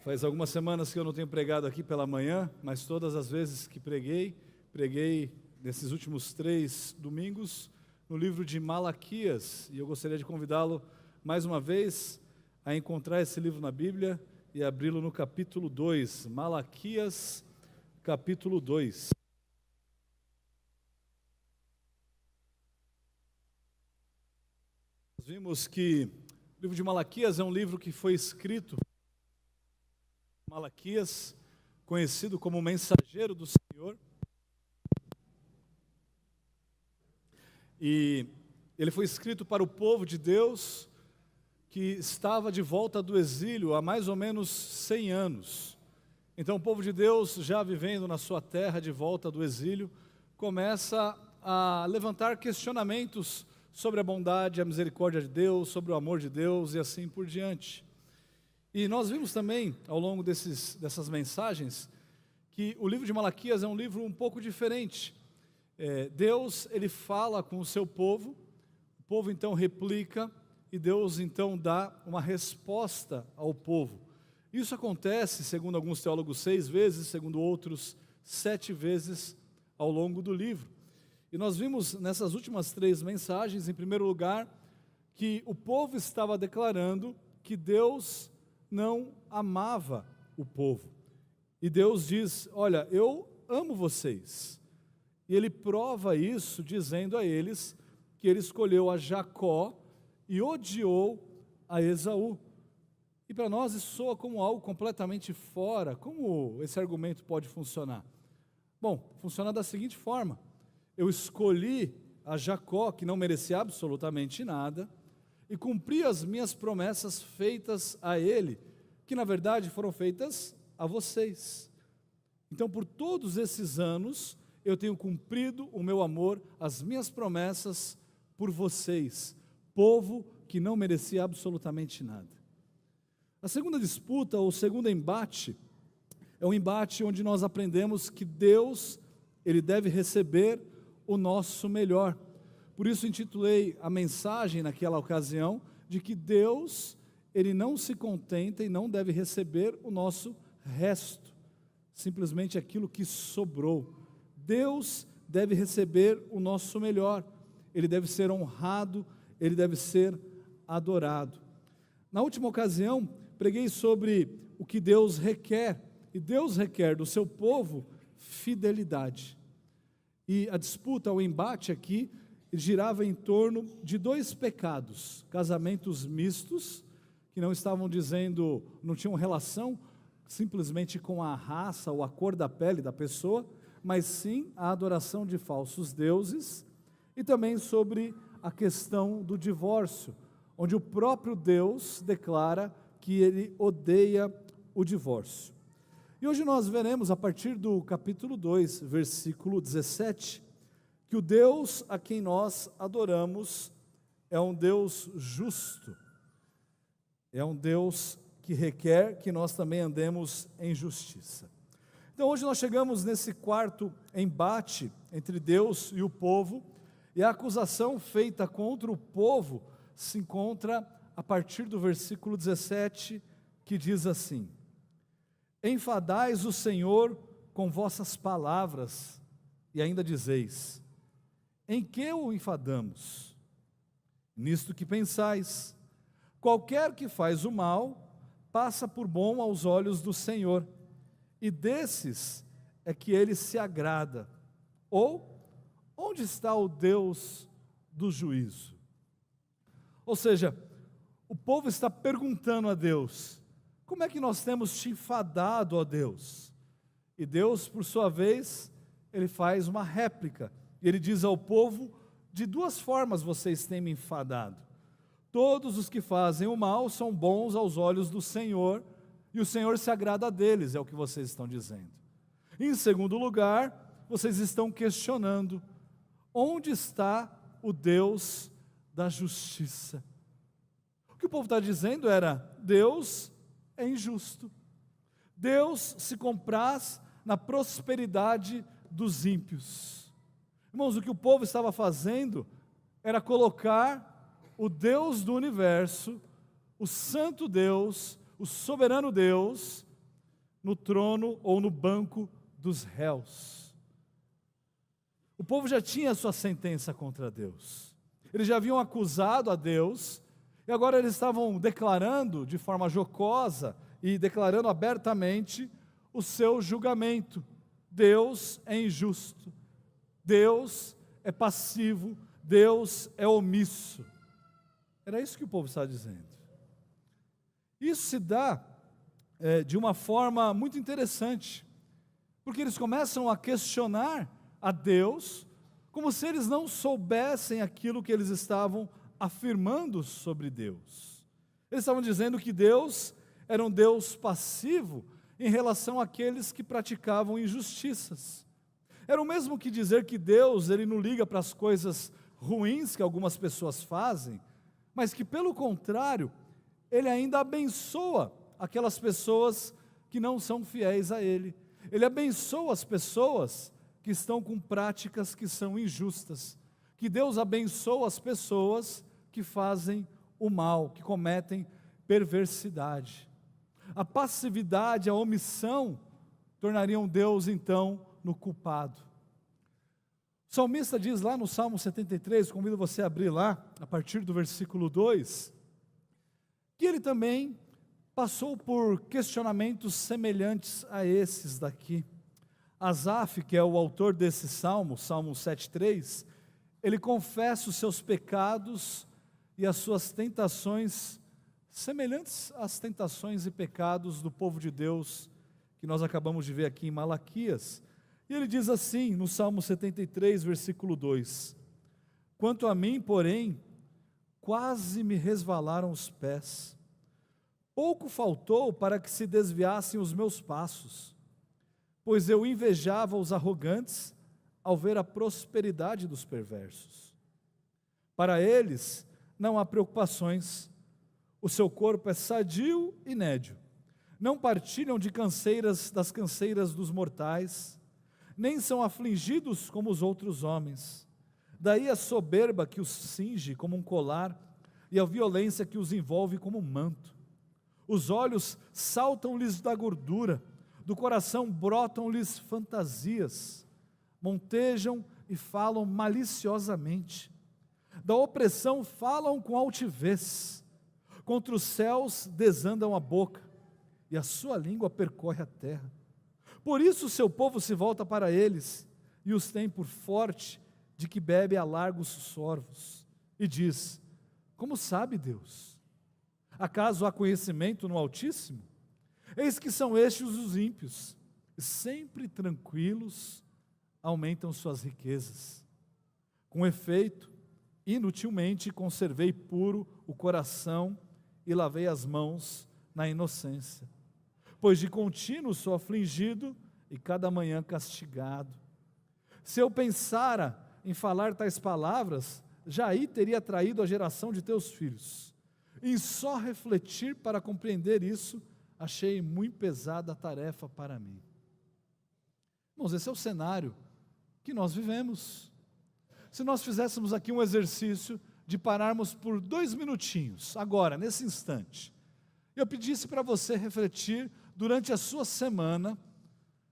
Faz algumas semanas que eu não tenho pregado aqui pela manhã, mas todas as vezes que preguei nesses últimos 3 domingos no livro de Malaquias, e eu gostaria de convidá-lo mais uma vez a encontrar esse livro na Bíblia e abri-lo no capítulo 2, Malaquias, capítulo 2. Nós vimos que o livro de Malaquias é um livro que foi escrito Malaquias, conhecido como mensageiro do Senhor, e ele foi escrito para o povo de Deus que estava de volta do exílio há mais ou menos 100 anos. Então o povo de Deus, já vivendo na sua terra de volta do exílio, começa a levantar questionamentos sobre a bondade, a misericórdia de Deus, sobre o amor de Deus e assim por diante. E nós vimos também, ao longo dessas mensagens, que o livro de Malaquias é um livro um pouco diferente. Deus, ele fala com o seu povo, o povo então replica, e Deus então dá uma resposta ao povo. Isso acontece, segundo alguns teólogos, 6 vezes, segundo outros, 7 vezes ao longo do livro. E nós vimos nessas últimas 3 mensagens, em primeiro lugar, que o povo estava declarando que Deus não amava o povo. E Deus diz: olha, eu amo vocês. E ele prova isso dizendo a eles que ele escolheu a Jacó e odiou a Esaú. E para nós isso soa como algo completamente fora. Como esse argumento pode funcionar? Bom, funciona da seguinte forma: eu escolhi a Jacó, que não merecia absolutamente nada, e cumpri as minhas promessas feitas a ele, que na verdade foram feitas a vocês. Então, por todos esses anos, eu tenho cumprido o meu amor, as minhas promessas por vocês, povo que não merecia absolutamente nada. A segunda disputa, ou o segundo embate, é um embate onde nós aprendemos que Deus, ele deve receber o nosso melhor. Por isso intitulei a mensagem naquela ocasião de que Deus, ele não se contenta e não deve receber o nosso resto, simplesmente aquilo que sobrou. Deus deve receber o nosso melhor, ele deve ser honrado, ele deve ser adorado. Na última ocasião, preguei sobre o que Deus requer, e Deus requer do seu povo fidelidade. E a disputa, o embate aqui, girava em torno de 2 pecados: casamentos mistos, que não estavam dizendo, não tinham relação simplesmente com a raça ou a cor da pele da pessoa, mas sim a adoração de falsos deuses, e também sobre a questão do divórcio, onde o próprio Deus declara que ele odeia o divórcio. E hoje nós veremos, a partir do capítulo 2, versículo 17, que o Deus a quem nós adoramos é um Deus justo, é um Deus que requer que nós também andemos em justiça. Então hoje nós chegamos nesse quarto embate entre Deus e o povo, e a acusação feita contra o povo se encontra a partir do versículo 17, que diz assim: enfadais o Senhor com vossas palavras, e ainda dizeis: em que o enfadamos? Nisto que pensais: qualquer que faz o mal, passa por bom aos olhos do Senhor, e desses é que ele se agrada. Ou, onde está o Deus do juízo? Ou seja, o povo está perguntando a Deus: como é que nós temos te enfadado, ó Deus? E Deus, por sua vez, ele faz uma réplica, e ele diz ao povo: de 2 formas vocês têm me enfadado. Todos os que fazem o mal são bons aos olhos do Senhor, e o Senhor se agrada deles, é o que vocês estão dizendo. Em segundo lugar, vocês estão questionando: onde está o Deus da justiça? O que o povo está dizendo era: Deus é injusto, Deus se compraz na prosperidade dos ímpios. Irmãos, o que o povo estava fazendo era colocar o Deus do universo, o santo Deus, o soberano Deus, no trono ou no banco dos réus. O povo já tinha sua sentença contra Deus. Eles já haviam acusado a Deus, e agora eles estavam declarando de forma jocosa e declarando abertamente o seu julgamento. Deus é injusto, Deus é passivo, Deus é omisso. Era isso que o povo estava dizendo. Isso se dá de uma forma muito interessante, porque eles começam a questionar a Deus, como se eles não soubessem aquilo que eles estavam afirmando sobre Deus. Eles estavam dizendo que Deus era um Deus passivo em relação àqueles que praticavam injustiças. Era o mesmo que dizer que Deus, ele não liga para as coisas ruins que algumas pessoas fazem, mas que pelo contrário, ele ainda abençoa aquelas pessoas que não são fiéis a ele. Ele abençoa as pessoas que estão com práticas que são injustas. Que Deus abençoa as pessoas que fazem o mal, que cometem perversidade. A passividade, a omissão, tornariam Deus então no culpado. O salmista diz lá no Salmo 73, convido você a abrir lá, a partir do versículo 2, que ele também passou por questionamentos semelhantes a esses daqui. Asaf, que é o autor desse salmo, Salmo 7,3, ele confessa os seus pecados e as suas tentações, semelhantes às tentações e pecados do povo de Deus, que nós acabamos de ver aqui em Malaquias. E ele diz assim, no Salmo 73, versículo 2: quanto a mim, porém, quase me resvalaram os pés, pouco faltou para que se desviassem os meus passos, pois eu invejava os arrogantes ao ver a prosperidade dos perversos. Para eles não há preocupações, o seu corpo é sadio e nédio, não partilham das canseiras dos mortais, nem são afligidos como os outros homens. Daí a soberba que os cinge como um colar, e a violência que os envolve como um manto. Os olhos saltam-lhes da gordura, do coração brotam-lhes fantasias, montejam e falam maliciosamente, da opressão falam com altivez, contra os céus desandam a boca, e a sua língua percorre a terra. Por isso o seu povo se volta para eles, e os tem por forte de que bebe a largos sorvos, e diz: como sabe Deus? Acaso há conhecimento no Altíssimo? Eis que são estes os ímpios, sempre tranquilos, aumentam suas riquezas. Com efeito, inutilmente conservei puro o coração e lavei as mãos na inocência. Pois de contínuo sou afligido e cada manhã castigado. Se eu pensara em falar tais palavras, já aí teria traído a geração de teus filhos. Em só refletir para compreender isso, achei muito pesada a tarefa para mim. Irmãos, esse é o cenário que nós vivemos. Se nós fizéssemos aqui um exercício de pararmos por 2 minutinhos, agora, nesse instante, eu pedisse para você refletir durante a sua semana,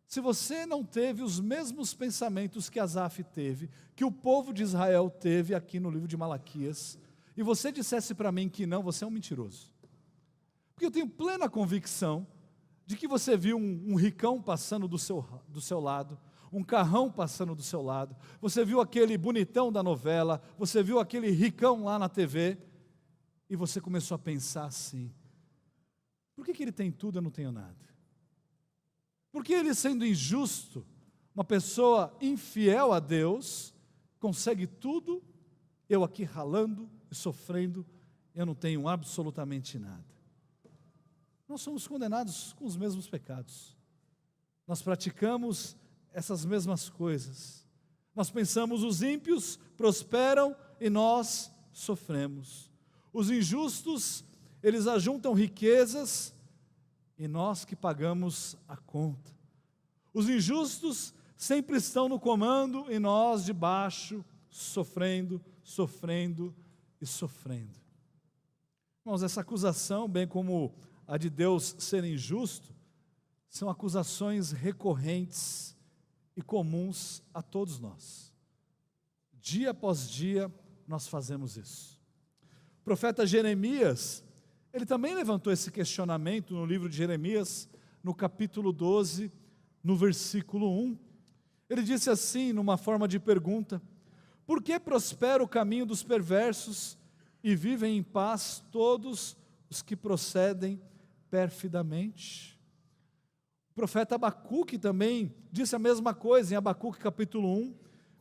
se você não teve os mesmos pensamentos que Asaf teve, que o povo de Israel teve aqui no livro de Malaquias, e você dissesse para mim que não, você é um mentiroso. Porque eu tenho plena convicção de que você viu um ricão passando do seu lado, um carrão passando do seu lado, você viu aquele bonitão da novela, você viu aquele ricão lá na TV, e você começou a pensar assim: por que ele tem tudo e eu não tenho nada? Por que ele, sendo injusto, uma pessoa infiel a Deus, consegue tudo, eu aqui ralando e sofrendo, eu não tenho absolutamente nada? Nós somos condenados com os mesmos pecados, nós praticamos essas mesmas coisas, nós pensamos: os ímpios prosperam e nós sofremos, os injustos, eles ajuntam riquezas e nós que pagamos a conta, os injustos sempre estão no comando e nós debaixo, sofrendo e sofrendo. Irmãos, essa acusação, bem como a de Deus ser injusto, são acusações recorrentes e comuns a todos nós. Dia após dia nós fazemos isso. O profeta Jeremias, ele também levantou esse questionamento no livro de Jeremias, no capítulo 12, no versículo 1. Ele disse assim, numa forma de pergunta: por que prospera o caminho dos perversos e vivem em paz todos os que procedem perfidamente? O profeta Abacuque também disse a mesma coisa, em Abacuque capítulo 1,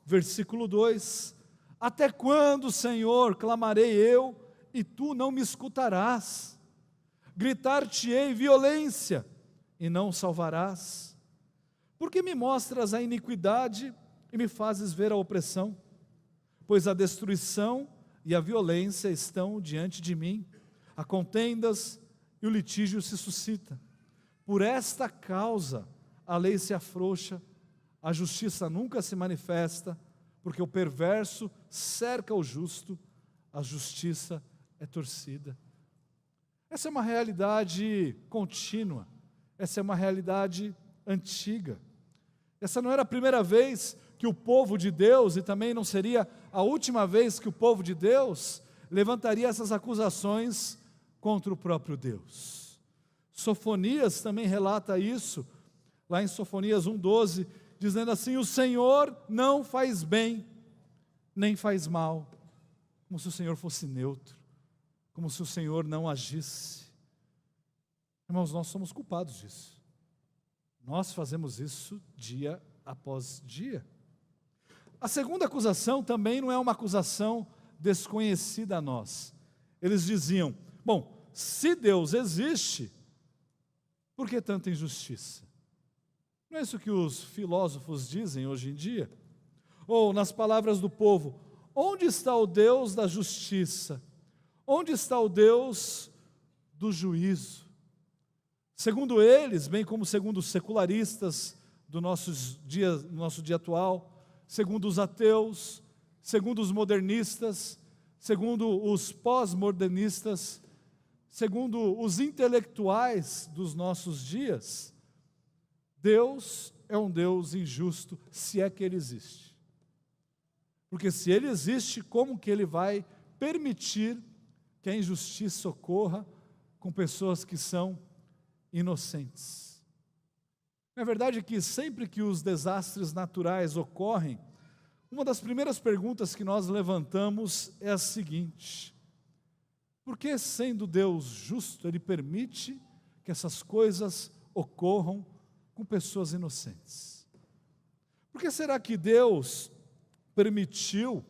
versículo 2: até quando, Senhor, clamarei eu, e tu não me escutarás? Gritar-te-ei violência, e não salvarás? Por que me mostras a iniquidade e me fazes ver a opressão? Pois a destruição e a violência estão diante de mim, há contendas e o litígio se suscita. Por esta causa a lei se afrouxa, a justiça nunca se manifesta, porque o perverso cerca o justo, a justiça é torcida. Essa é uma realidade contínua, essa é uma realidade antiga. Essa não era a primeira vez que o povo de Deus, e também não seria a última vez que o povo de Deus levantaria essas acusações contra o próprio Deus. Sofonias também relata isso, lá em Sofonias 1,12, dizendo assim: o Senhor não faz bem, nem faz mal, como se o Senhor fosse neutro, como se o Senhor não agisse. Irmãos, nós somos culpados disso. Nós fazemos isso dia após dia. A segunda acusação também não é uma acusação desconhecida a nós. Eles diziam: bom, se Deus existe, por que tanta injustiça? Não é isso que os filósofos dizem hoje em dia? Ou, nas palavras do povo, onde está o Deus da justiça? Onde está o Deus do juízo? Segundo eles, bem como segundo os secularistas do nosso dia atual, segundo os ateus, segundo os modernistas, segundo os pós-modernistas, segundo os intelectuais dos nossos dias, Deus é um Deus injusto, se é que Ele existe. Porque se Ele existe, como que Ele vai permitir que a injustiça ocorra com pessoas que são inocentes? Na verdade, que sempre que os desastres naturais ocorrem, uma das primeiras perguntas que nós levantamos é a seguinte: por que, sendo Deus justo, Ele permite que essas coisas ocorram com pessoas inocentes? Por que será que Deus permitiu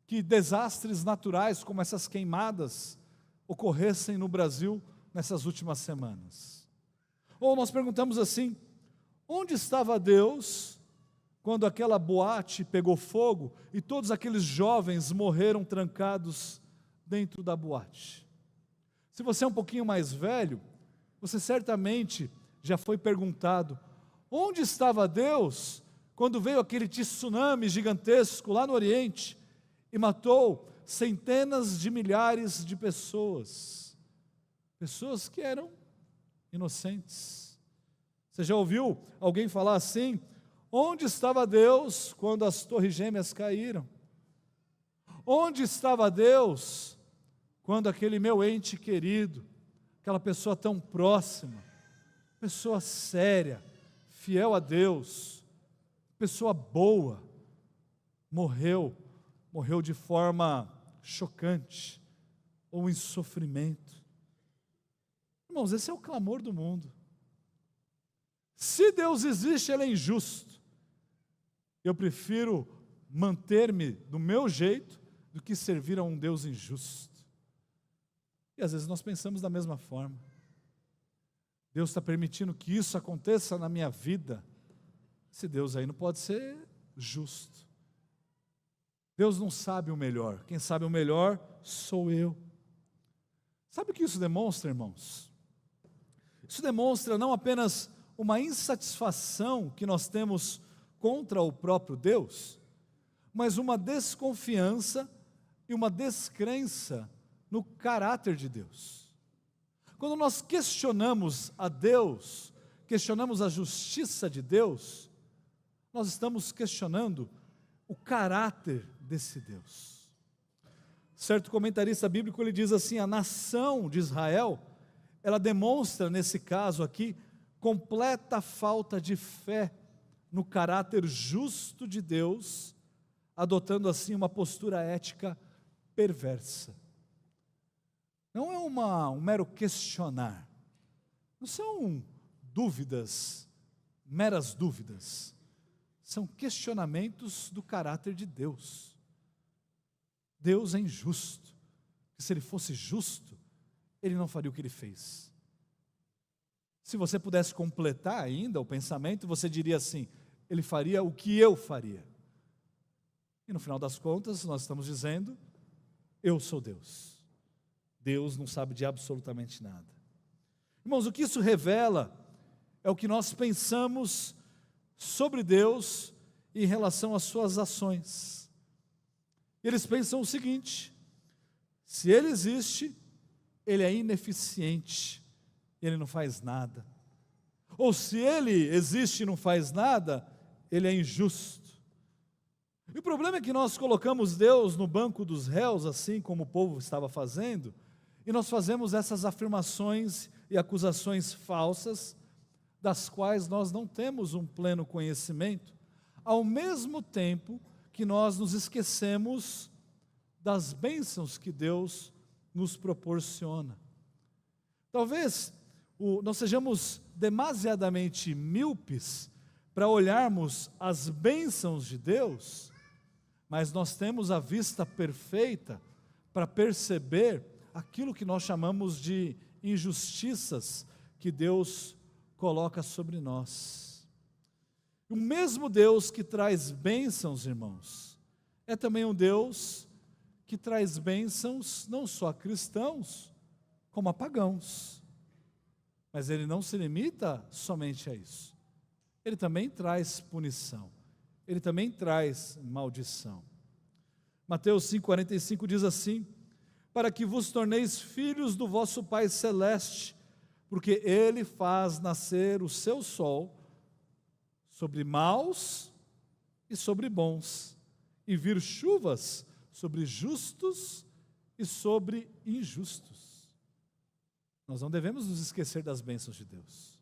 que desastres naturais como essas queimadas ocorressem no Brasil nessas últimas semanas? Ou nós perguntamos assim: onde estava Deus quando aquela boate pegou fogo e todos aqueles jovens morreram trancados dentro da boate? Se você é um pouquinho mais velho, você certamente já foi perguntado: onde estava Deus quando veio aquele tsunami gigantesco lá no Oriente e matou centenas de milhares de pessoas? Pessoas que eram inocentes. Você já ouviu alguém falar assim: onde estava Deus quando as torres gêmeas caíram? Onde estava Deus quando aquele meu ente querido, aquela pessoa tão próxima, pessoa séria, fiel a Deus, pessoa boa, morreu de forma chocante, ou em sofrimento? Irmãos, esse é o clamor do mundo. Se Deus existe, Ele é injusto. Eu prefiro manter-me do meu jeito do que servir a um Deus injusto. E às vezes nós pensamos da mesma forma. Deus está permitindo que isso aconteça na minha vida. Esse Deus aí não pode ser justo. Deus não sabe o melhor. Quem sabe o melhor sou eu. Sabe o que isso demonstra, irmãos? Isso demonstra não apenas uma insatisfação que nós temos contra o próprio Deus, mas uma desconfiança e uma descrença no caráter de Deus. Quando nós questionamos a Deus, questionamos a justiça de Deus, nós estamos questionando o caráter desse Deus. Certo comentarista bíblico, ele diz assim: a nação de Israel, ela demonstra nesse caso aqui, completa falta de fé no caráter justo de Deus, adotando assim uma postura ética perversa. Não é um mero questionar, não são dúvidas, meras dúvidas, são questionamentos do caráter de Deus. Deus é injusto, e se Ele fosse justo, Ele não faria o que Ele fez. Se você pudesse completar ainda o pensamento, você diria assim: Ele faria o que eu faria. E no final das contas, nós estamos dizendo: eu sou Deus. Deus não sabe de absolutamente nada. Irmãos, o que isso revela é o que nós pensamos sobre Deus em relação às suas ações. Eles pensam o seguinte: se Ele existe, Ele é ineficiente, Ele não faz nada. Ou se Ele existe e não faz nada, Ele é injusto. E o problema é que nós colocamos Deus no banco dos réus, assim como o povo estava fazendo, e nós fazemos essas afirmações e acusações falsas, das quais nós não temos um pleno conhecimento, ao mesmo tempo que nós nos esquecemos das bênçãos que Deus nos proporciona. Talvez nós sejamos demasiadamente míopes para olharmos as bênçãos de Deus, mas nós temos a vista perfeita para perceber aquilo que nós chamamos de injustiças que Deus coloca sobre nós. O mesmo Deus que traz bênçãos, irmãos, é também um Deus que traz bênçãos não só a cristãos, como a pagãos. Mas Ele não se limita somente a isso. Ele também traz punição. Ele também traz maldição. Mateus 5,45 diz assim: para que vos torneis filhos do vosso Pai Celeste, porque Ele faz nascer o seu sol sobre maus e sobre bons, e vir chuvas sobre justos e sobre injustos. Nós não devemos nos esquecer das bênçãos de Deus.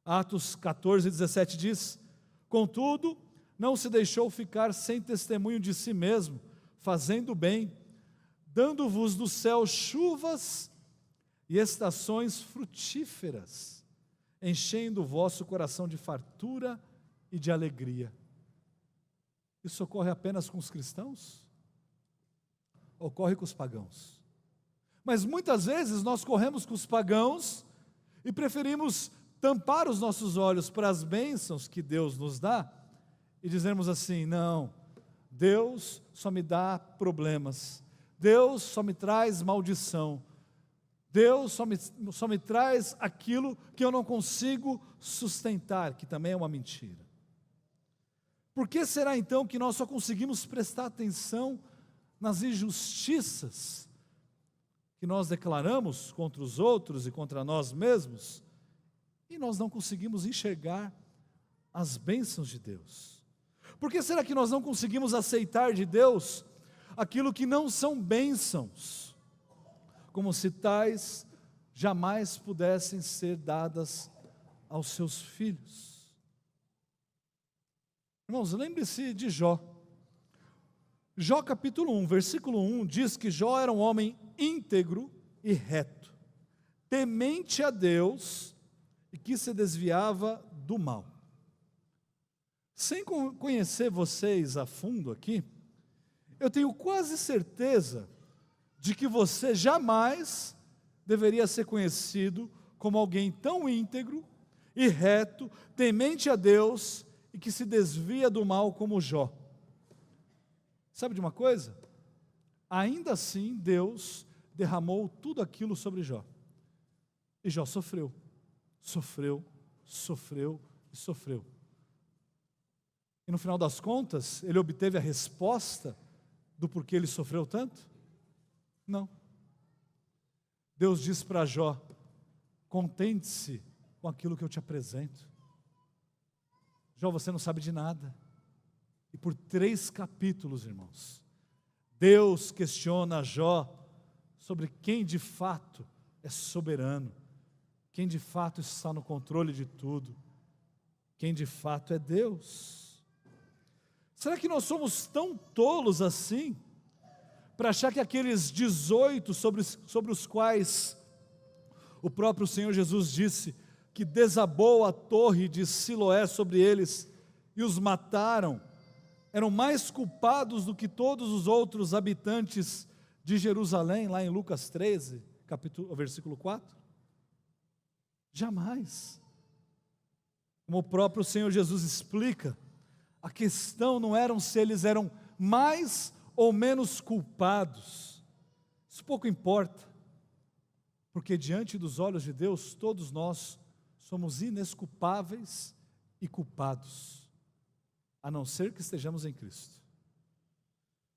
Atos 14:17 diz: contudo, não se deixou ficar sem testemunho de si mesmo, fazendo bem, dando-vos do céu chuvas e estações frutíferas, enchendo o vosso coração de fartura e de alegria. Isso ocorre apenas com os cristãos? Ocorre com os pagãos. Mas muitas vezes nós corremos com os pagãos e preferimos tampar os nossos olhos para as bênçãos que Deus nos dá e dizemos assim: não, Deus só me dá problemas, Deus só me traz maldição, Deus só me traz aquilo que eu não consigo sustentar, que também é uma mentira. Por que será então que nós só conseguimos prestar atenção nas injustiças que nós declaramos contra os outros e contra nós mesmos, e nós não conseguimos enxergar as bênçãos de Deus? Por que será que nós não conseguimos aceitar de Deus aquilo que não são bênçãos, como se tais jamais pudessem ser dadas aos seus filhos? Irmãos, lembre-se de Jó. Jó capítulo 1, versículo 1, diz que Jó era um homem íntegro e reto, temente a Deus e que se desviava do mal. Sem conhecer vocês a fundo aqui, eu tenho quase certeza de que você jamais deveria ser conhecido como alguém tão íntegro e reto, temente a Deus e que se desvia do mal como Jó. Sabe de uma coisa? Ainda assim, Deus derramou tudo aquilo sobre Jó. E Jó sofreu, sofreu, sofreu e sofreu. E no final das contas, ele obteve a resposta do porquê ele sofreu tanto? Não. Deus diz para Jó: contente-se com aquilo que eu te apresento. Jó, você não sabe de nada. E por 3 capítulos, irmãos, Deus questiona Jó sobre quem de fato é soberano, quem de fato está no controle de tudo, quem de fato é Deus. Será que nós somos tão tolos assim, para achar que aqueles 18 sobre os quais o próprio Senhor Jesus disse que desabou a torre de Siloé sobre eles e os mataram, eram mais culpados do que todos os outros habitantes de Jerusalém, lá em Lucas 13, versículo 4? Jamais. Como o próprio Senhor Jesus explica, a questão não era se eles eram mais ou menos culpados. Isso pouco importa, porque diante dos olhos de Deus, todos nós somos inesculpáveis e culpados, a não ser que estejamos em Cristo.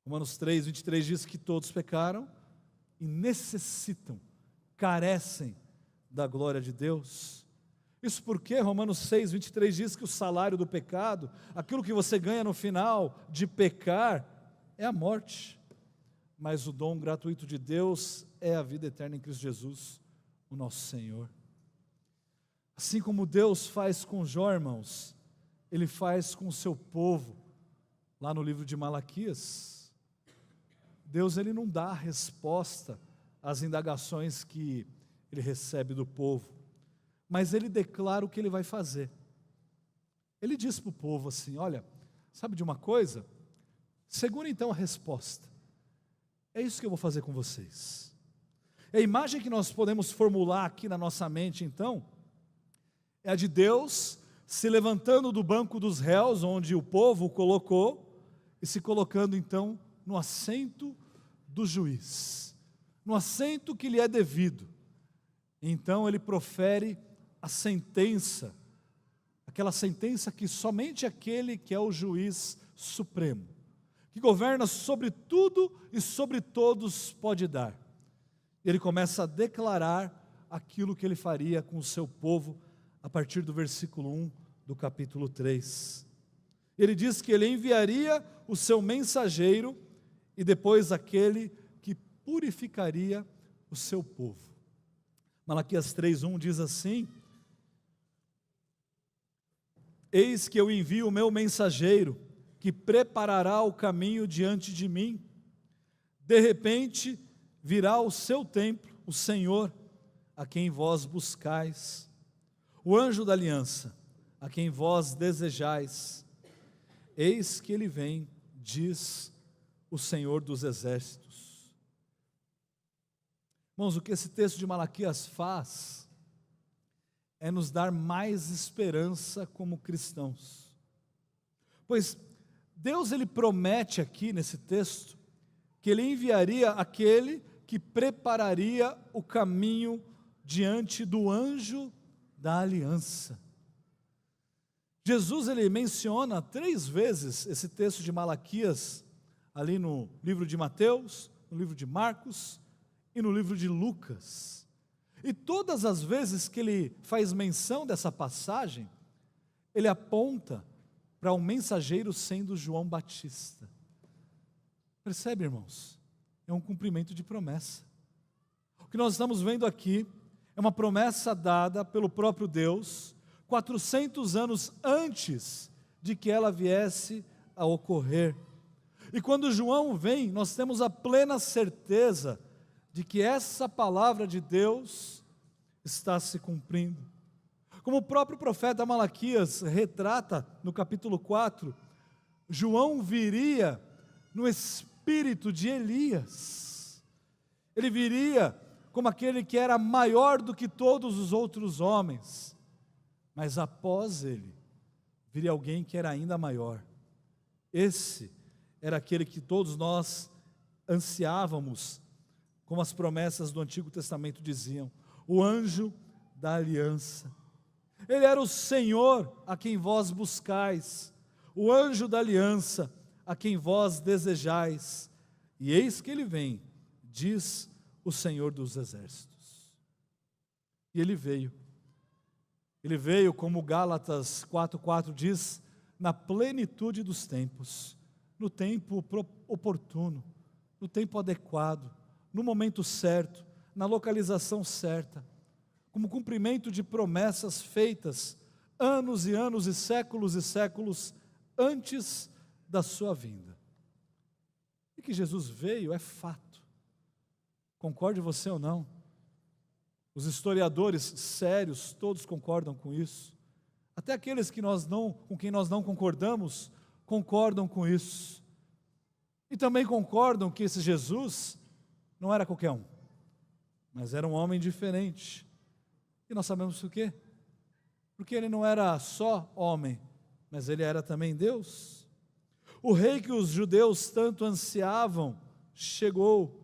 Romanos 3, 23 diz que todos pecaram e necessitam, carecem da glória de Deus. Isso porque Romanos 6, 23 diz que o salário do pecado, aquilo que você ganha no final de pecar, é a morte. Mas o dom gratuito de Deus é a vida eterna em Cristo Jesus, o nosso Senhor. Assim como Deus faz com Jó, irmãos, Ele faz com o seu povo, lá no livro de Malaquias. Deus, Ele não dá resposta às indagações que Ele recebe do povo, mas Ele declara o que Ele vai fazer. Ele diz para o povo assim: olha, sabe de uma coisa? Segura então a resposta. É isso que eu vou fazer com vocês. A imagem que nós podemos formular aqui na nossa mente, então, é a de Deus se levantando do banco dos réus, onde o povo o colocou, e se colocando então no assento do juiz, no assento que lhe é devido. Então ele profere a sentença, aquela sentença que somente aquele que é o juiz supremo, que governa sobre tudo e sobre todos, pode dar. Ele começa a declarar aquilo que ele faria com o seu povo, a partir do versículo 1 do capítulo 3. Ele diz que ele enviaria o seu mensageiro e depois aquele que purificaria o seu povo. Malaquias 3:1 diz assim: eis que eu envio o meu mensageiro, que preparará o caminho diante de mim. De repente virá ao seu templo o Senhor, a quem vós buscais, o anjo da aliança, a quem vós desejais. Eis que ele vem, diz o Senhor dos exércitos. Irmãos, o que esse texto de Malaquias faz é nos dar mais esperança como cristãos. Pois Deus, ele promete aqui nesse texto que ele enviaria aquele que prepararia o caminho diante do anjo da aliança. Jesus, ele menciona 3 vezes esse texto de Malaquias, ali no livro de Mateus, no livro de Marcos e no livro de Lucas. E todas as vezes que ele faz menção dessa passagem, ele aponta para um mensageiro sendo João Batista. Percebe, irmãos? É um cumprimento de promessa. O que nós estamos vendo aqui é uma promessa dada pelo próprio Deus 400 anos antes de que ela viesse a ocorrer. E quando João vem, nós temos a plena certeza de que essa palavra de Deus está se cumprindo. Como o próprio profeta Malaquias retrata no capítulo 4, João viria no espírito de Elias. Ele viria como aquele que era maior do que todos os outros homens. Mas após ele, viria alguém que era ainda maior. Esse era aquele que todos nós ansiávamos, como as promessas do Antigo Testamento diziam, o anjo da aliança. Ele era o Senhor a quem vós buscais, o anjo da aliança a quem vós desejais. E eis que ele vem, diz o Senhor dos exércitos. E ele veio. Ele veio, como Gálatas 4:4 diz, na plenitude dos tempos, no tempo oportuno, no tempo adequado, no momento certo, na localização certa, como cumprimento de promessas feitas anos e anos e séculos antes da sua vinda. E que Jesus veio é fato. Concorde você ou não? Os historiadores sérios, todos concordam com isso. Até aqueles com quem nós não concordamos, concordam com isso. E também concordam que esse Jesus não era qualquer um, mas era um homem diferente. E nós sabemos por quê? Porque ele não era só homem, mas ele era também Deus. O rei que os judeus tanto ansiavam chegou.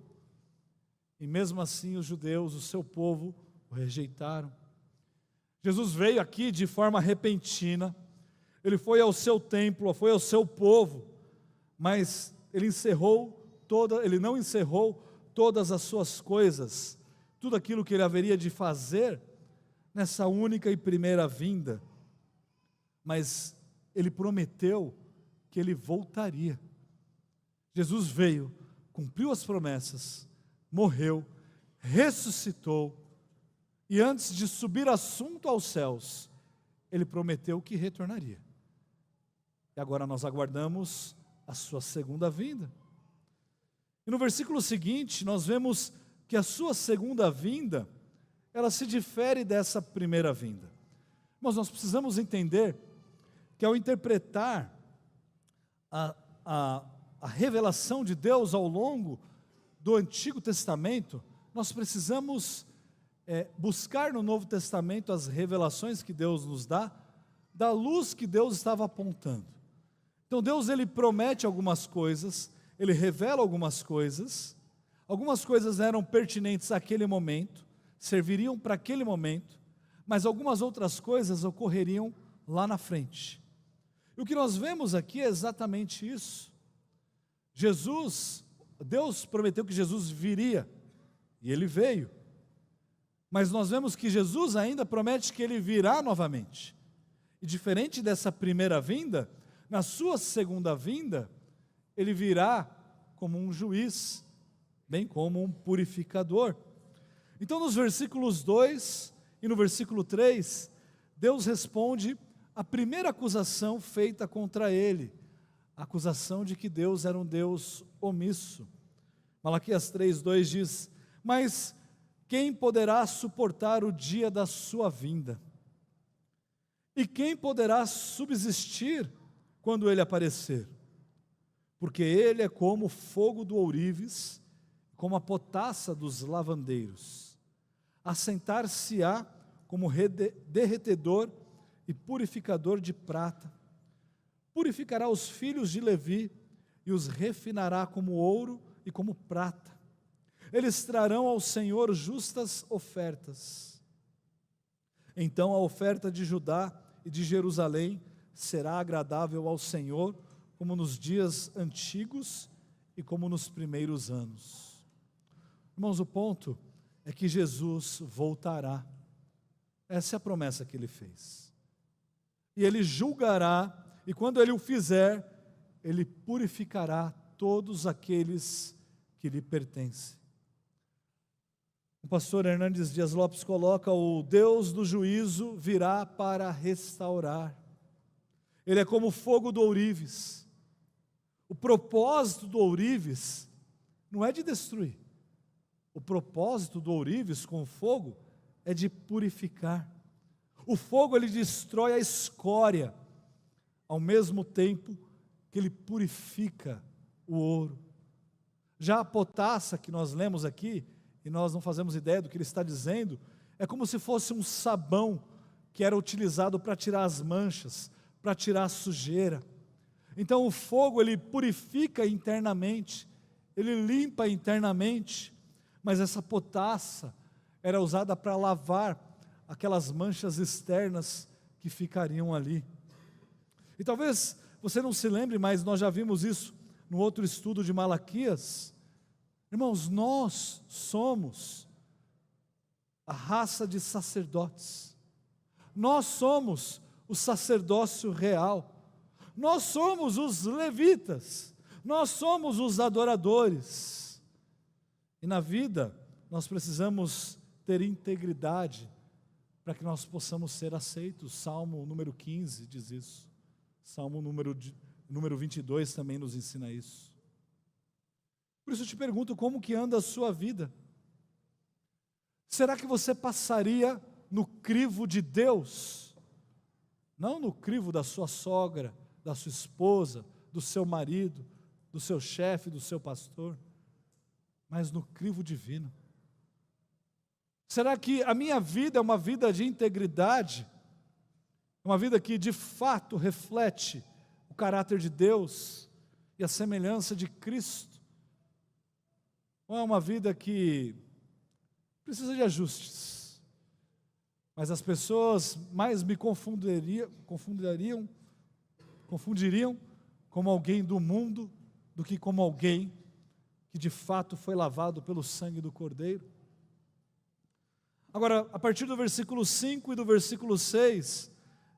E mesmo assim os judeus, o seu povo, o rejeitaram. Jesus veio aqui de forma repentina. Ele foi ao seu templo, foi ao seu povo, mas ele não encerrou todas as suas coisas, tudo aquilo que ele haveria de fazer nessa única e primeira vinda. Mas ele prometeu que ele voltaria. Jesus veio, cumpriu as promessas, morreu, ressuscitou, e antes de subir assunto aos céus, ele prometeu que retornaria. E agora nós aguardamos a sua segunda vinda. E no versículo seguinte, nós vemos que a sua segunda vinda, ela se difere dessa primeira vinda. Mas nós precisamos entender que ao interpretar a revelação de Deus ao longo do Antigo Testamento, nós precisamos buscar no Novo Testamento as revelações que Deus nos dá, da luz que Deus estava apontando. Então Deus, ele promete algumas coisas, ele revela algumas coisas eram pertinentes àquele momento, serviriam para aquele momento, mas algumas outras coisas ocorreriam lá na frente. E o que nós vemos aqui é exatamente isso. Deus prometeu que Jesus viria, e ele veio. Mas nós vemos que Jesus ainda promete que ele virá novamente. E diferente dessa primeira vinda, na sua segunda vinda, ele virá como um juiz, bem como um purificador. Então, nos versículos 2 e no versículo 3, Deus responde a primeira acusação feita contra ele, a acusação de que Deus era um Deus omisso. Malaquias 3:2 diz: mas quem poderá suportar o dia da sua vinda? E quem poderá subsistir quando ele aparecer? Porque ele é como o fogo do ourives, como a potassa dos lavandeiros. Assentar-se-á como derretedor e purificador de prata. Purificará os filhos de Levi e os refinará como ouro e como prata. Eles trarão ao Senhor justas ofertas. Então a oferta de Judá e de Jerusalém será agradável ao Senhor, como nos dias antigos e como nos primeiros anos. Irmãos, o ponto é que Jesus voltará. Essa é a promessa que ele fez. E ele julgará, e quando ele o fizer, ele purificará todos aqueles que lhe pertencem. O pastor Hernandes Dias Lopes coloca: o Deus do juízo virá para restaurar. Ele é como o fogo do ourives. O propósito do ourives não é de destruir. O propósito do ourives com o fogo é de purificar. O fogo, ele destrói a escória, ao mesmo tempo que ele purifica o ouro. Já a potassa que nós lemos aqui, e nós não fazemos ideia do que ele está dizendo, é como se fosse um sabão que era utilizado para tirar as manchas, para tirar a sujeira. Então o fogo, ele purifica internamente, ele limpa internamente, mas essa potassa era usada para lavar aquelas manchas externas que ficariam ali. E talvez você não se lembre, mas nós já vimos isso no outro estudo de Malaquias. Irmãos, nós somos a raça de sacerdotes. Nós somos o sacerdócio real, nós somos os levitas, nós somos os adoradores. E na vida, nós precisamos ter integridade para que nós possamos ser aceitos. Salmo número 15 diz isso. Salmo número 22 também nos ensina isso. Por isso eu te pergunto, como que anda a sua vida? Será que você passaria no crivo de Deus? Não no crivo da sua sogra, da sua esposa, do seu marido, do seu chefe, do seu pastor, mas no crivo divino. Será que a minha vida é uma vida de integridade? Uma vida que de fato reflete o caráter de Deus e a semelhança de Cristo? Ou é uma vida que precisa de ajustes? Mas as pessoas mais me confundiriam como alguém do mundo do que como alguém que de fato foi lavado pelo sangue do Cordeiro. Agora, a partir do versículo 5 e do versículo 6,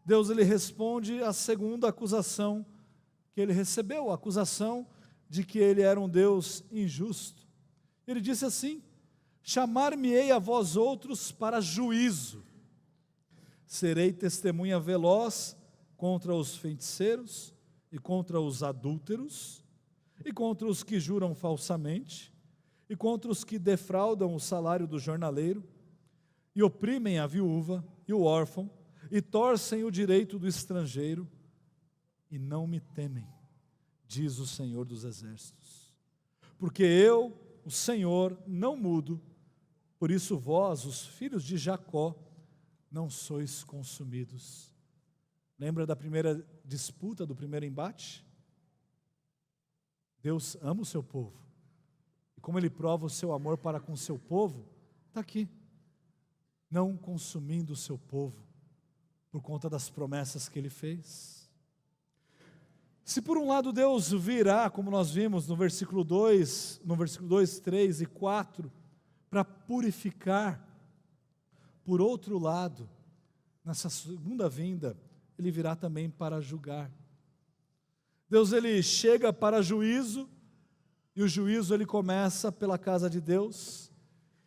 Deus ele responde à segunda acusação que ele recebeu, a acusação de que ele era um Deus injusto. Ele disse assim: chamar-me-ei a vós outros para juízo, serei testemunha veloz contra os feiticeiros e contra os adúlteros, e contra os que juram falsamente, e contra os que defraudam o salário do jornaleiro, e oprimem a viúva e o órfão, e torcem o direito do estrangeiro, e não me temem, diz o Senhor dos Exércitos. Porque eu, o Senhor, não mudo, por isso vós, os filhos de Jacó, não sois consumidos. Lembra da primeira disputa, do primeiro embate? Deus ama o seu povo. E como Ele prova o seu amor para com o seu povo, está aqui. Não consumindo o seu povo, por conta das promessas que Ele fez. Se por um lado Deus virá, como nós vimos no versículo 2, 3 e 4, para purificar, por outro lado, nessa segunda vinda, Ele virá também para julgar. Deus ele chega para juízo, e o juízo ele começa pela casa de Deus.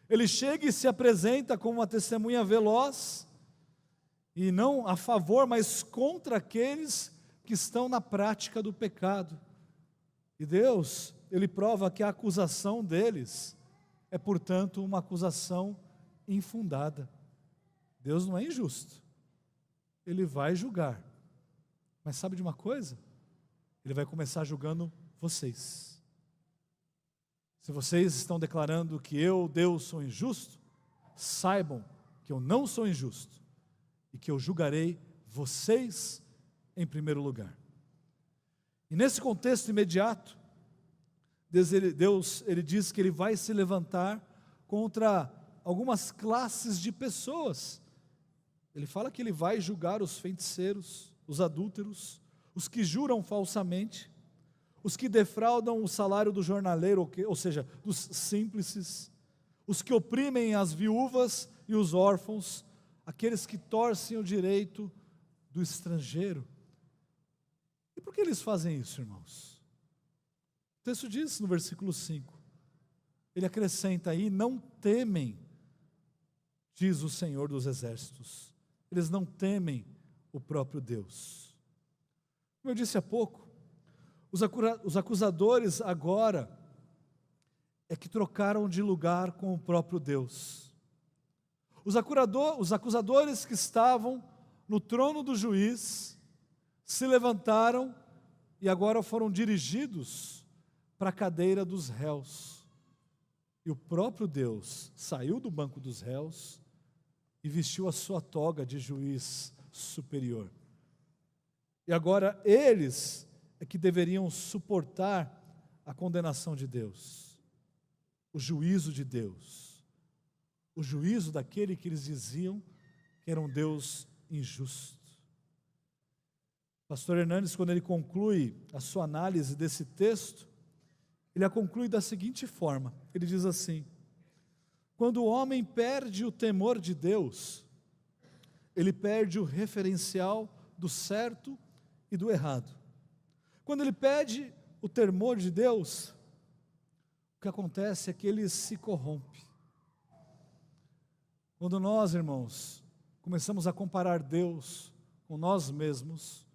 Ele chega e se apresenta como uma testemunha veloz, e não a favor, mas contra aqueles que estão na prática do pecado. E Deus, ele prova que a acusação deles é, portanto, uma acusação infundada. Deus não é injusto, Ele vai julgar. Mas sabe de uma coisa? Ele vai começar julgando vocês. Se vocês estão declarando que eu, Deus, sou injusto, saibam que eu não sou injusto e que eu julgarei vocês em primeiro lugar. E nesse contexto imediato, Deus ele diz que Ele vai se levantar contra algumas classes de pessoas. Ele fala que Ele vai julgar os feiticeiros, os adúlteros, os que juram falsamente, os que defraudam o salário do jornaleiro, ou seja, dos simples, os que oprimem as viúvas e os órfãos, aqueles que torcem o direito do estrangeiro. E por que eles fazem isso, irmãos? O texto diz no versículo 5, ele acrescenta aí: não temem, diz o Senhor dos Exércitos. Eles não temem o próprio Deus. Como eu disse há pouco, os acusadores agora é que trocaram de lugar com o próprio Deus. Os acusadores que estavam no trono do juiz se levantaram e agora foram dirigidos para a cadeira dos réus. E o próprio Deus saiu do banco dos réus e vestiu a sua toga de juiz superior. E agora eles é que deveriam suportar a condenação de Deus, o juízo de Deus, o juízo daquele que eles diziam que era um Deus injusto. Pastor Hernandes, quando ele conclui a sua análise desse texto, ele a conclui da seguinte forma, ele diz assim: quando o homem perde o temor de Deus, ele perde o referencial do certo e do errado. Quando ele pede o temor de Deus, o que acontece é que ele se corrompe. Quando nós, irmãos, começamos a comparar Deus com nós mesmos,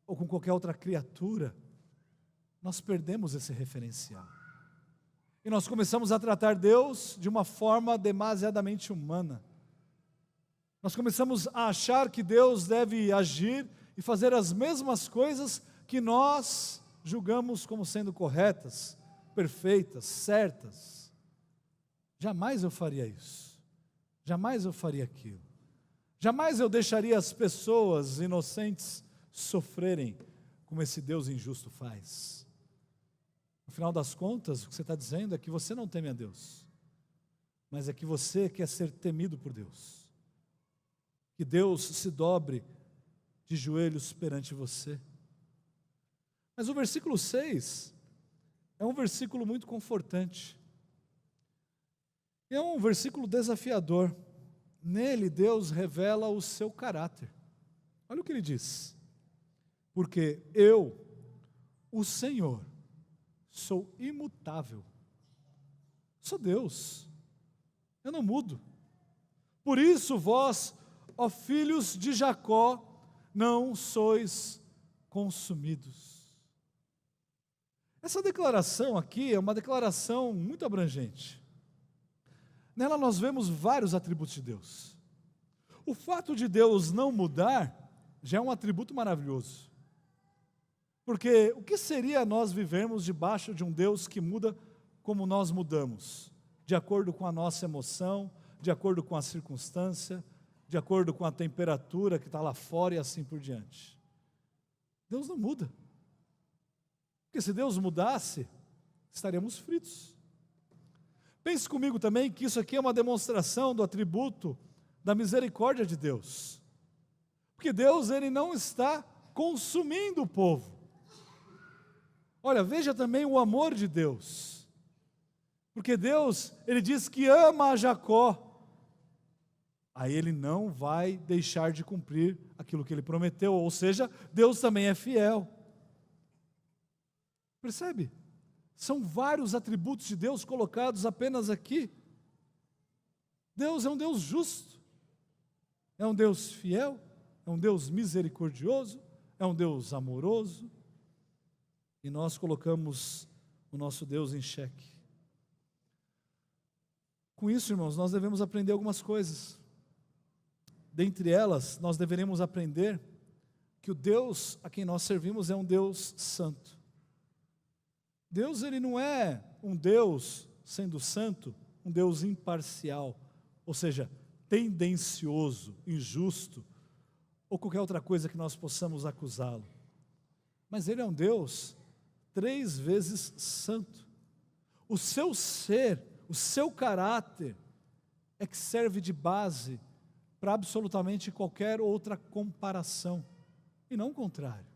ou com qualquer outra criatura, nós perdemos esse referencial. E nós começamos a tratar Deus de uma forma demasiadamente humana. Nós começamos a achar que Deus deve agir e fazer as mesmas coisas que nós julgamos como sendo corretas, perfeitas, certas. Jamais eu faria isso. Jamais eu faria aquilo. Jamais eu deixaria as pessoas inocentes sofrerem como esse Deus injusto faz. No final das contas, o que você está dizendo é que você não teme a Deus, mas é que você quer ser temido por Deus. Que Deus se dobre de joelhos perante você. Mas o versículo 6 é um versículo muito confortante. É um versículo desafiador. Nele Deus revela o seu caráter. Olha o que ele diz. Porque eu, o Senhor, sou imutável. Sou Deus. Eu não mudo. Por isso vós, ó filhos de Jacó, não sois consumidos. Essa declaração aqui é uma declaração muito abrangente. Nela nós vemos vários atributos de Deus. O fato de Deus não mudar já é um atributo maravilhoso. Porque o que seria nós vivermos debaixo de um Deus que muda como nós mudamos? De acordo com a nossa emoção, de acordo com a circunstância, de acordo com a temperatura que está lá fora e assim por diante. Deus não muda. Porque se Deus mudasse, estaríamos fritos. Pense comigo também que isso aqui é uma demonstração do atributo da misericórdia de Deus. Porque Deus, ele não está consumindo o povo. Olha, veja também o amor de Deus. Porque Deus, ele diz que ama a Jacó. Aí ele não vai deixar de cumprir aquilo que ele prometeu. Ou seja, Deus também é fiel. Percebe? São vários atributos de Deus colocados apenas aqui. Deus é um Deus justo, é um Deus fiel, é um Deus misericordioso, é um Deus amoroso. E nós colocamos o nosso Deus em xeque. Com isso, irmãos, nós devemos aprender algumas coisas. Dentre elas, nós deveremos aprender que o Deus a quem nós servimos é um Deus santo. Deus, ele não é um Deus, sendo santo, um Deus imparcial, ou seja, tendencioso, injusto, ou qualquer outra coisa que nós possamos acusá-lo. Mas ele é um Deus 3 vezes santo. O seu ser, o seu caráter, é que serve de base para absolutamente qualquer outra comparação, e não o contrário.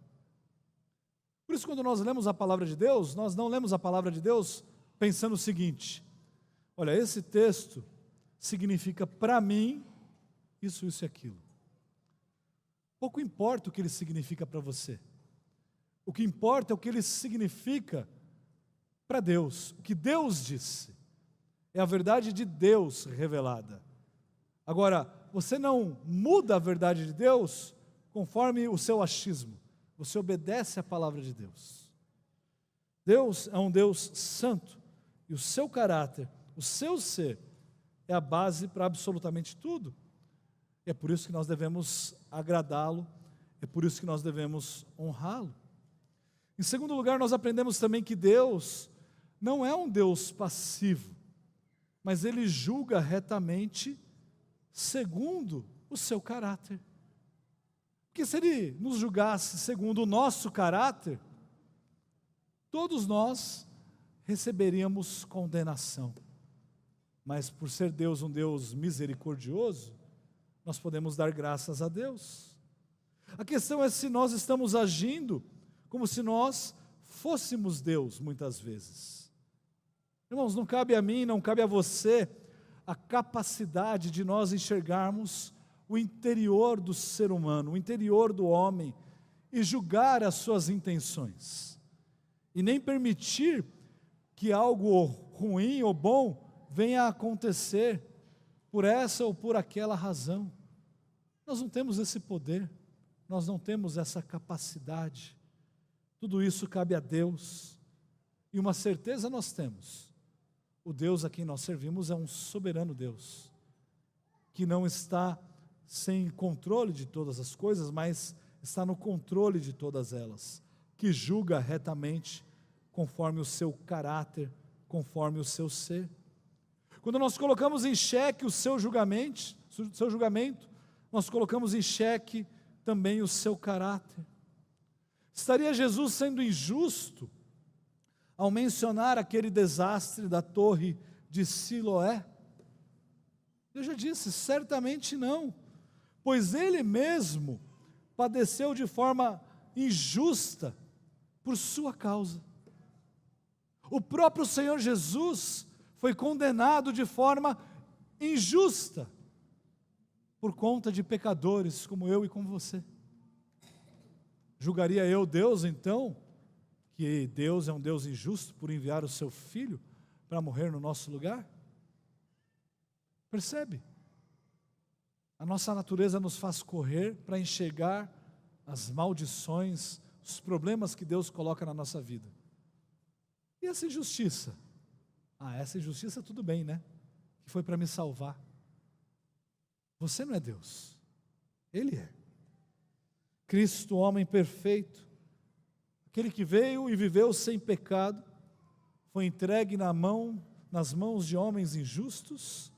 Por isso, quando nós lemos a palavra de Deus, nós não lemos a palavra de Deus pensando o seguinte: olha, esse texto significa para mim isso, isso e aquilo. Pouco importa o que ele significa para você. O que importa é o que ele significa para Deus. O que Deus disse é a verdade de Deus revelada. Agora, você não muda a verdade de Deus conforme o seu achismo. Você obedece à palavra de Deus. Deus é um Deus santo, e o seu caráter, o seu ser, é a base para absolutamente tudo. E é por isso que nós devemos agradá-lo, é por isso que nós devemos honrá-lo. Em segundo lugar, nós aprendemos também que Deus não é um Deus passivo, mas Ele julga retamente segundo o seu caráter. Porque se Ele nos julgasse segundo o nosso caráter, todos nós receberíamos condenação. Mas por ser Deus um Deus misericordioso, nós podemos dar graças a Deus. A questão é se nós estamos agindo como se nós fôssemos Deus, muitas vezes. Irmãos, não cabe a mim, não cabe a você a capacidade de nós enxergarmos o interior do ser humano, o interior do homem, e julgar as suas intenções, e nem permitir que algo ruim ou bom venha a acontecer por essa ou por aquela razão. Nós não temos esse poder, nós não temos essa capacidade. Tudo isso cabe a Deus. E uma certeza nós temos: o Deus a quem nós servimos é um soberano Deus, que não está sem controle de todas as coisas, mas está no controle de todas elas, que julga retamente conforme o seu caráter, conforme o seu ser. Quando nós colocamos em xeque o seu julgamento, nós colocamos em xeque também o seu caráter. Estaria Jesus sendo injusto ao mencionar aquele desastre da torre de Siloé? Eu já disse, certamente não, pois ele mesmo padeceu de forma injusta por sua causa. O próprio Senhor Jesus foi condenado de forma injusta por conta de pecadores como eu e como você. Julgaria eu Deus então, que Deus é um Deus injusto por enviar o seu Filho para morrer no nosso lugar? Percebe? A nossa natureza nos faz correr para enxergar as maldições, os problemas que Deus coloca na nossa vida. E essa injustiça? Essa injustiça tudo bem, né? Que foi para me salvar. Você não é Deus, Ele é. Cristo, homem perfeito, aquele que veio e viveu sem pecado, foi entregue nas mãos de homens injustos,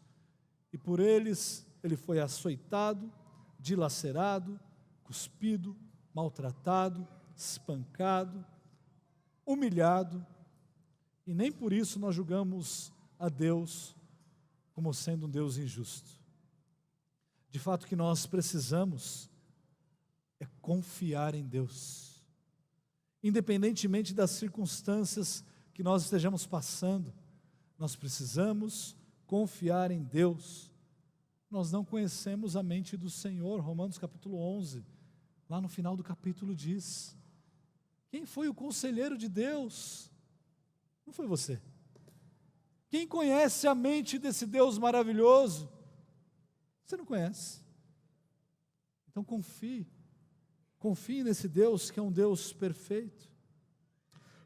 e por eles ele foi açoitado, dilacerado, cuspido, maltratado, espancado, humilhado, e nem por isso nós julgamos a Deus como sendo um Deus injusto. De fato, o que nós precisamos é confiar em Deus, independentemente das circunstâncias que nós estejamos passando, nós precisamos confiar em Deus. Nós não conhecemos a mente do Senhor. Romanos capítulo 11, lá no final do capítulo diz: quem foi o conselheiro de Deus? Não foi você. Quem conhece a mente desse Deus maravilhoso? Você não conhece. Então confie nesse Deus que é um Deus perfeito.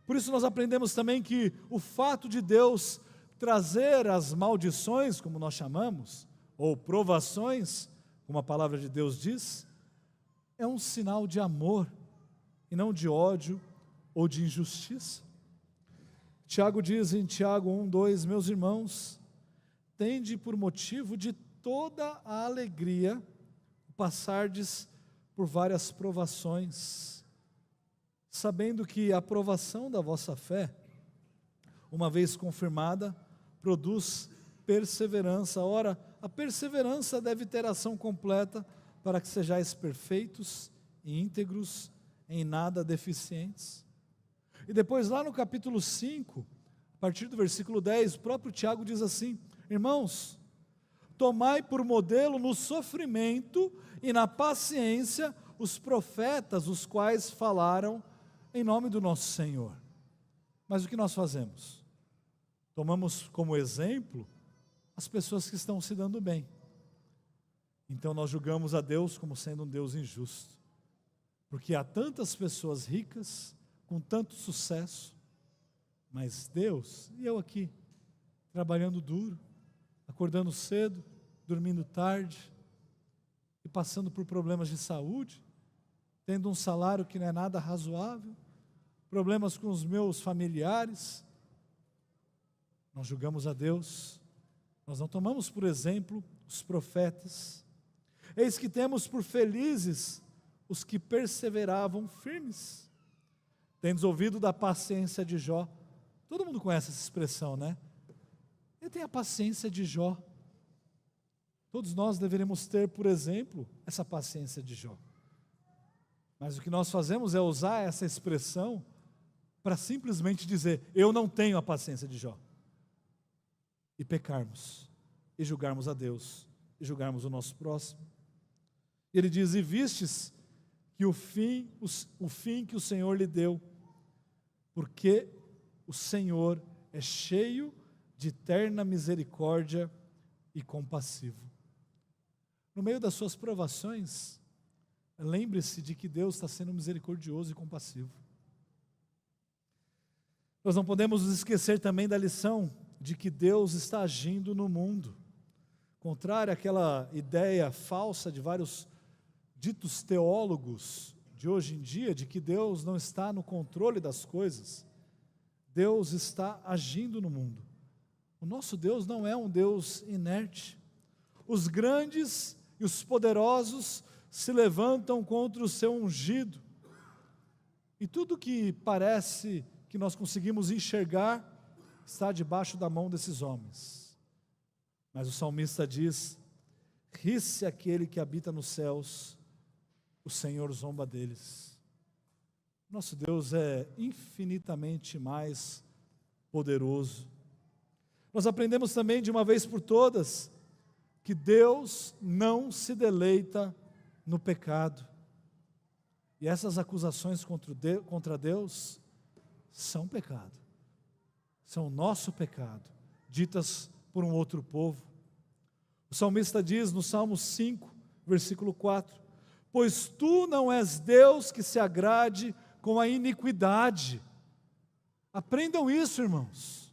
Por isso nós aprendemos também que o fato de Deus trazer as maldições, como nós chamamos, ou provações, como a palavra de Deus diz, é um sinal de amor e não de ódio ou de injustiça. Tiago diz em Tiago 1:2, meus irmãos, tende por motivo de toda a alegria passardes por várias provações, sabendo que a provação da vossa fé, uma vez confirmada, produz perseverança. Ora, a perseverança deve ter ação completa, para que sejais perfeitos e íntegros, em nada deficientes. E depois lá no capítulo 5, a partir do versículo 10, o próprio Tiago diz assim: irmãos, tomai por modelo no sofrimento e na paciência os profetas, os quais falaram em nome do nosso Senhor. Mas o que nós fazemos? Tomamos como exemplo as pessoas que estão se dando bem. Então nós julgamos a Deus como sendo um Deus injusto, porque há tantas pessoas ricas, com tanto sucesso, mas Deus, e eu aqui, trabalhando duro, acordando cedo, dormindo tarde, e passando por problemas de saúde, tendo um salário que não é nada razoável, problemas com os meus familiares. Nós julgamos a Deus, nós não tomamos por exemplo os profetas. Eis que temos por felizes os que perseveravam firmes. Tendes ouvido da paciência de Jó. Todo mundo conhece essa expressão, né? Ele tem a paciência de Jó. Todos nós deveríamos ter, por exemplo, essa paciência de Jó. Mas o que nós fazemos é usar essa expressão para simplesmente dizer: eu não tenho a paciência de Jó. E pecarmos, e julgarmos a Deus, e julgarmos o nosso próximo. Ele diz: e vistes que o fim que o Senhor lhe deu, porque o Senhor é cheio de terna misericórdia e compassivo. No meio das suas provações, lembre-se de que Deus está sendo misericordioso e compassivo. Nós não podemos nos esquecer também da lição de que Deus está agindo no mundo. Contrário àquela ideia falsa de vários ditos teólogos de hoje em dia, de que Deus não está no controle das coisas, Deus está agindo no mundo. O nosso Deus não é um Deus inerte. Os grandes e os poderosos se levantam contra o seu ungido, e tudo que parece que nós conseguimos enxergar está debaixo da mão desses homens. Mas o salmista diz: ri-se aquele que habita nos céus, o Senhor zomba deles. Nosso Deus é infinitamente mais poderoso. Nós aprendemos também de uma vez por todas que Deus não se deleita no pecado. E essas acusações contra Deus são pecado, são o nosso pecado, ditas por um outro povo. O salmista diz no Salmo 5, versículo 4: pois tu não és Deus que se agrade com a iniquidade. Aprendam isso, irmãos.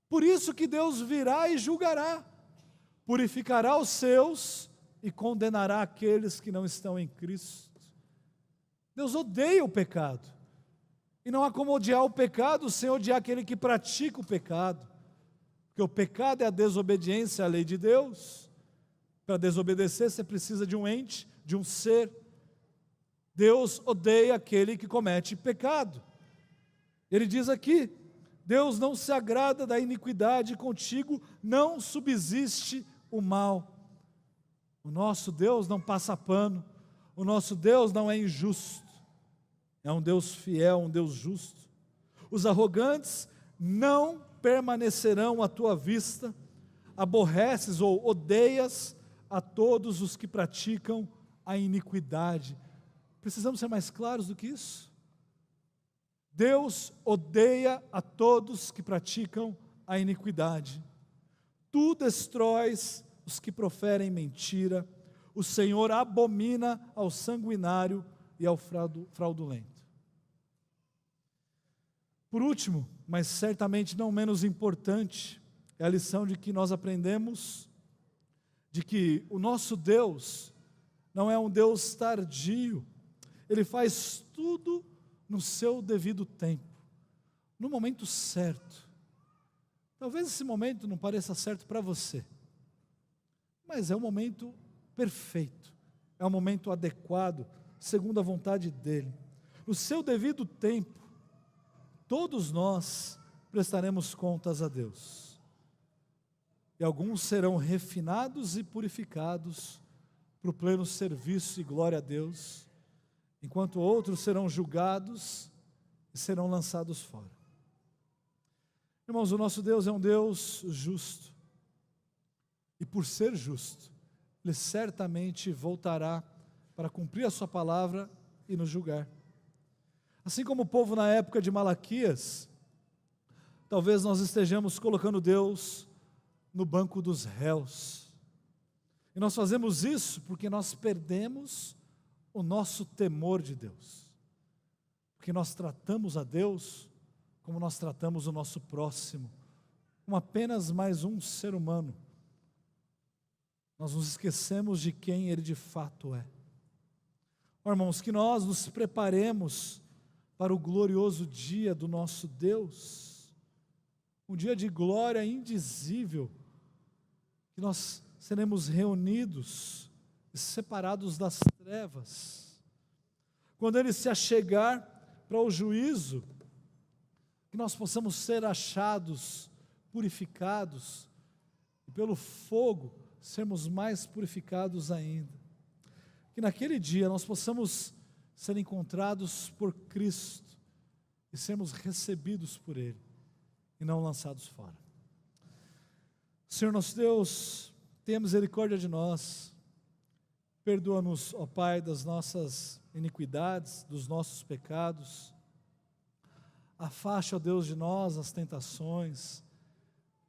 Por isso que Deus virá e julgará, purificará os seus e condenará aqueles que não estão em Cristo. Deus odeia o pecado, e não há como odiar o pecado sem odiar aquele que pratica o pecado, porque o pecado é a desobediência à lei de Deus. Para desobedecer você precisa de um ente, de um ser. Deus odeia aquele que comete pecado. Ele diz aqui: Deus não se agrada da iniquidade, contigo não subsiste o mal. O nosso Deus não passa pano, o nosso Deus não é injusto, é um Deus fiel, um Deus justo. Os arrogantes não permanecerão à tua vista, aborreces ou odeias a todos os que praticam a iniquidade. Precisamos ser mais claros do que isso? Deus odeia a todos que praticam a iniquidade. Tu destróis os que proferem mentira. O Senhor abomina ao sanguinário e ao fraudulento. Por último, mas certamente não menos importante, é a lição de que nós aprendemos de que o nosso Deus não é um Deus tardio. Ele faz tudo no seu devido tempo, no momento certo. Talvez esse momento não pareça certo para você, mas é o momento perfeito, é o momento adequado, segundo a vontade dEle. No seu devido tempo, todos nós prestaremos contas a Deus. E alguns serão refinados e purificados para o pleno serviço e glória a Deus, enquanto outros serão julgados e serão lançados fora. Irmãos, o nosso Deus é um Deus justo, e por ser justo, Ele certamente voltará para cumprir a sua palavra e nos julgar. Assim como o povo na época de Malaquias, talvez nós estejamos colocando Deus no banco dos réus, e nós fazemos isso porque nós perdemos o nosso temor de Deus, porque nós tratamos a Deus como nós tratamos o nosso próximo, como apenas mais um ser humano. Nós nos esquecemos de quem Ele de fato é. Irmãos, que nós nos preparemos para o glorioso dia do nosso Deus, um dia de glória indizível, que nós seremos reunidos e separados das trevas. Quando Ele se achegar para o juízo, que nós possamos ser achados, purificados, e pelo fogo sermos mais purificados ainda. Que naquele dia nós possamos ser encontrados por Cristo e sermos recebidos por Ele e não lançados fora. Senhor nosso Deus, tenha misericórdia de nós Perdoa-nos, ó Pai, das nossas iniquidades, dos nossos pecados. Afaste, ó Deus, de nós as tentações,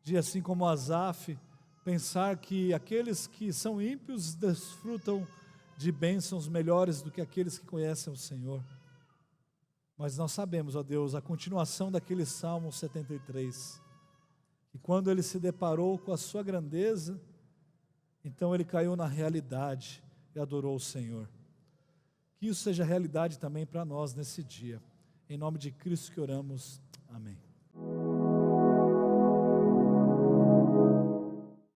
de assim como Asaf, pensar que aqueles que são ímpios desfrutam de bênçãos melhores do que aqueles que conhecem o Senhor. Mas nós sabemos, ó Deus, a continuação daquele Salmo 73, e quando ele se deparou com a sua grandeza, então ele caiu na realidade e adorou o Senhor. Que isso seja realidade também para nós nesse dia. Em nome de Cristo que oramos. Amém.